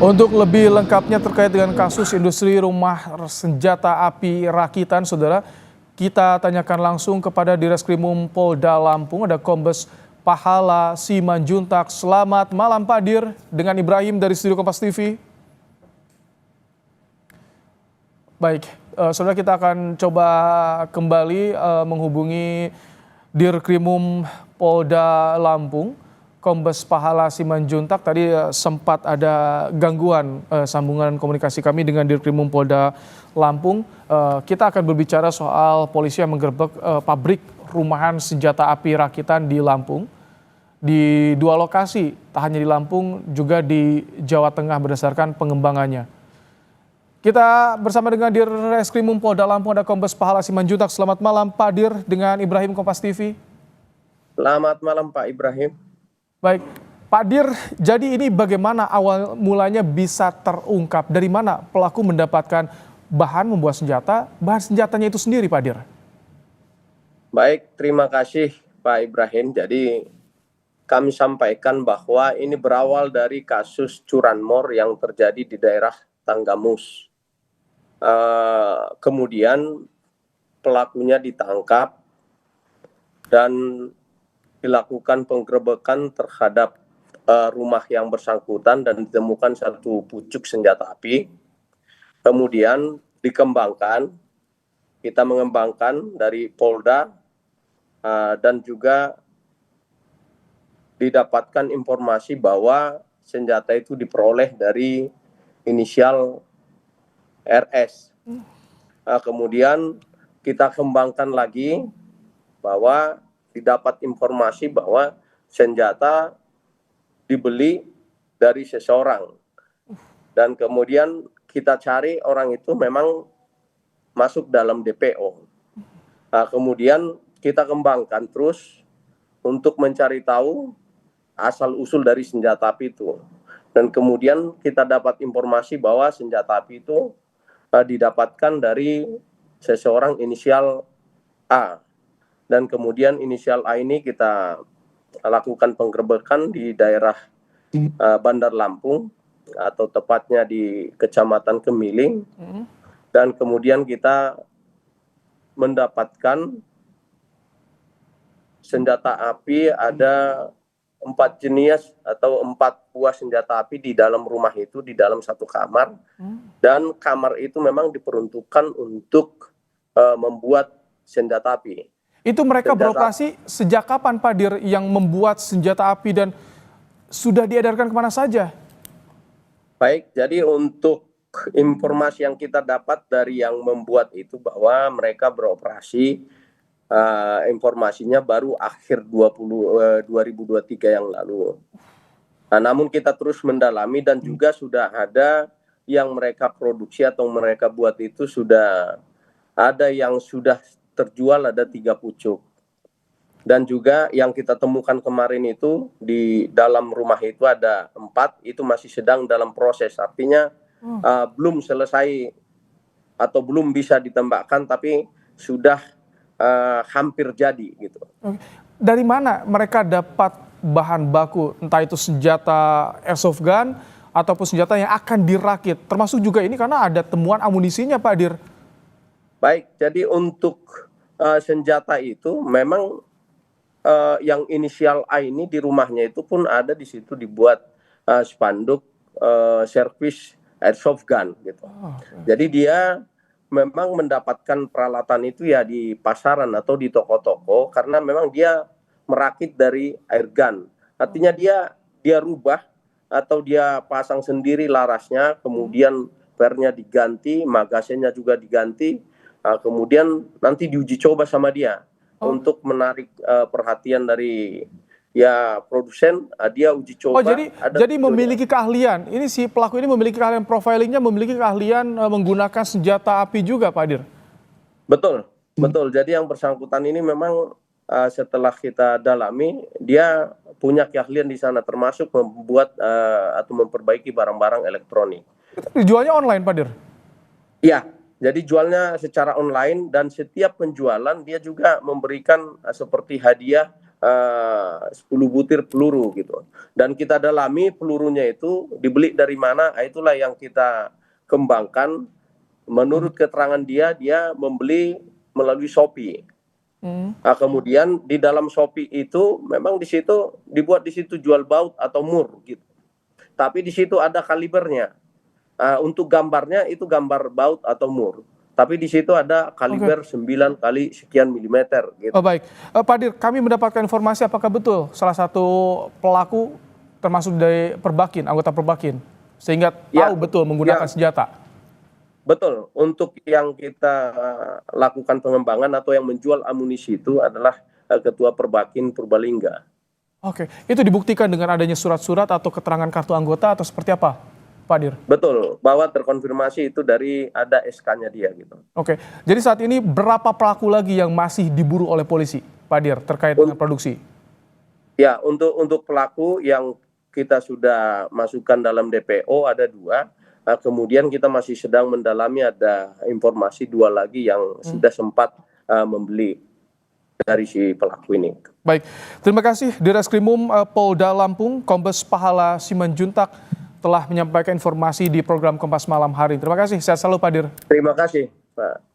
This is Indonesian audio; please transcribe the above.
Untuk lebih lengkapnya terkait dengan kasus industri rumah senjata api rakitan, saudara, kita tanyakan langsung kepada Direskrimum Polda Lampung, ada Kombes Pahala Simanjuntak. Selamat malam Pak Dir, dengan Ibrahim dari Studio Kompas TV. Baik, saudara, kita akan coba kembali menghubungi Dirkrimum Polda Lampung, Kombes Pahala Simanjuntak. Tadi sempat ada gangguan sambungan komunikasi kami dengan Dirkrimum Polda Lampung. Kita akan berbicara soal polisi yang menggerebek pabrik rumahan senjata api rakitan di Lampung. Di dua lokasi, tak hanya di Lampung, juga di Jawa Tengah berdasarkan pengembangannya. Kita bersama dengan Direskrimum Polda Lampung, ada Kombes Pahala Simanjuntak. Selamat malam Pak Dir, dengan Ibrahim Kompas TV. Selamat malam Pak Ibrahim. Baik, Pak Dir, jadi ini bagaimana awal mulanya bisa terungkap? Dari mana pelaku mendapatkan bahan membuat senjata, bahan senjatanya itu sendiri Pak Dir? Baik, terima kasih Pak Ibrahim. Jadi kami sampaikan bahwa ini berawal dari kasus curanmor yang terjadi di daerah Tanggamus. Kemudian pelakunya ditangkap dan dilakukan penggerebekan terhadap rumah yang bersangkutan dan ditemukan satu pucuk senjata api. Kemudian dikembangkan, kita mengembangkan dari Polda dan juga didapatkan informasi bahwa senjata itu diperoleh dari inisial RS. Kemudian kita kembangkan lagi bahwa didapat informasi bahwa senjata dibeli dari seseorang. Dan kemudian kita cari orang itu memang masuk dalam DPO. Kemudian kita kembangkan terus untuk mencari tahu asal-usul dari senjata api itu. Dan kemudian kita dapat informasi bahwa senjata api itu didapatkan dari seseorang inisial A. Dan kemudian inisial A ini kita lakukan penggerebekan di daerah Bandar Lampung, atau tepatnya di Kecamatan Kemiling. Dan kemudian kita mendapatkan senjata api, ada 4 jenis atau 4 buah senjata api di dalam rumah itu, di dalam satu kamar. Dan kamar itu memang diperuntukkan untuk membuat senjata api. Itu mereka beroperasi sejak kapan Pak Dir yang membuat senjata api dan sudah diedarkan kemana saja? Baik, jadi untuk informasi yang kita dapat dari yang membuat itu bahwa mereka beroperasi, informasinya baru akhir 2023 yang lalu. Namun kita terus mendalami dan juga sudah ada yang mereka produksi atau mereka buat itu, sudah ada yang sudah terjual, ada 3 pucuk. Dan juga yang kita temukan kemarin itu di dalam rumah itu ada 4, itu masih sedang dalam proses. Artinya belum selesai atau belum bisa ditembakkan, tapi sudah hampir jadi gitu. Dari mana mereka dapat bahan baku, entah itu senjata airsoft gun ataupun senjata yang akan dirakit, termasuk juga ini karena ada temuan amunisinya Pak Dir? Baik, jadi untuk senjata itu memang yang inisial A ini di rumahnya itu pun ada di situ dibuat spanduk servis airsoft gun gitu. Jadi dia memang mendapatkan peralatan itu ya di pasaran atau di toko-toko, karena memang dia merakit dari air gun. Artinya dia rubah atau dia pasang sendiri larasnya, kemudian pernya diganti, magasennya juga diganti, kemudian nanti diuji coba sama dia untuk menarik perhatian dari produsen. Dia uji coba. Jadi memiliki keahlian. Ini si pelaku ini memiliki keahlian profilingnya, memiliki keahlian menggunakan senjata api juga, Pak Dir. Betul, betul. Jadi yang bersangkutan ini memang setelah kita dalami, dia punya keahlian di sana, termasuk membuat atau memperbaiki barang-barang elektronik. Dijualnya online, Pak Dir? Iya. Jadi jualnya secara online, dan setiap penjualan dia juga memberikan seperti hadiah 10 butir peluru gitu. Dan kita dalami pelurunya itu dibeli dari mana, itulah yang kita kembangkan. Menurut keterangan dia membeli melalui Shopee. Nah, kemudian di dalam Shopee itu memang dibuat di situ jual baut atau mur gitu. Tapi di situ ada kalibernya. Untuk gambarnya itu gambar baut atau mur. Tapi di situ ada kaliber 9 kali sekian milimeter gitu. Oh, baik, Pak Dir, kami mendapatkan informasi apakah betul salah satu pelaku termasuk dari Perbakin, anggota Perbakin, sehingga tahu betul menggunakan senjata. Betul, untuk yang kita lakukan pengembangan atau yang menjual amunisi itu adalah Ketua Perbakin Purbalingga. Oke, itu dibuktikan dengan adanya surat-surat atau keterangan kartu anggota atau seperti apa, Pak Dir? Betul, bahwa terkonfirmasi itu dari ada SK-nya dia gitu. Oke, jadi saat ini berapa pelaku lagi yang masih diburu oleh polisi, Pak Dir, terkait dengan produksi? Ya, untuk pelaku yang kita sudah masukkan dalam DPO ada 2. Kemudian kita masih sedang mendalami, ada informasi 2 lagi yang sudah sempat membeli dari si pelaku ini. Baik, terima kasih Direskrimum Polda Lampung, Kombes Pahala Simanjuntak telah menyampaikan informasi di program Kompas Malam hari ini. Terima kasih, sehat selalu Pak Dir. Terima kasih Pak.